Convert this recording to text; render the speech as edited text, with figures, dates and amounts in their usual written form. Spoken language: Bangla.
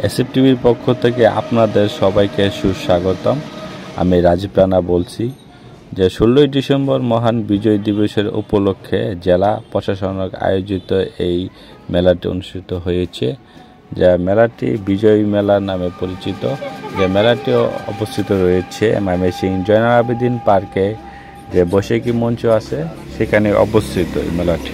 এসএফ টিভির পক্ষ থেকে আপনাদের সবাইকে সুস্বাগতম। আমি রাজীব রানা বলছি যে 16ই ডিসেম্বর মহান বিজয় দিবসের উপলক্ষে জেলা প্রশাসন আয়োজিত এই মেলাটি অনুষ্ঠিত হয়েছে। যা মেলাটি বিজয় মেলা নামে পরিচিত। যে মেলাটি অবস্থিত রয়েছে ময়মনসিংহ জয়নুল আবেদীন পার্কে, যে বৈশাখী মঞ্চ আছে সেখানে অবস্থিত এই মেলাটি।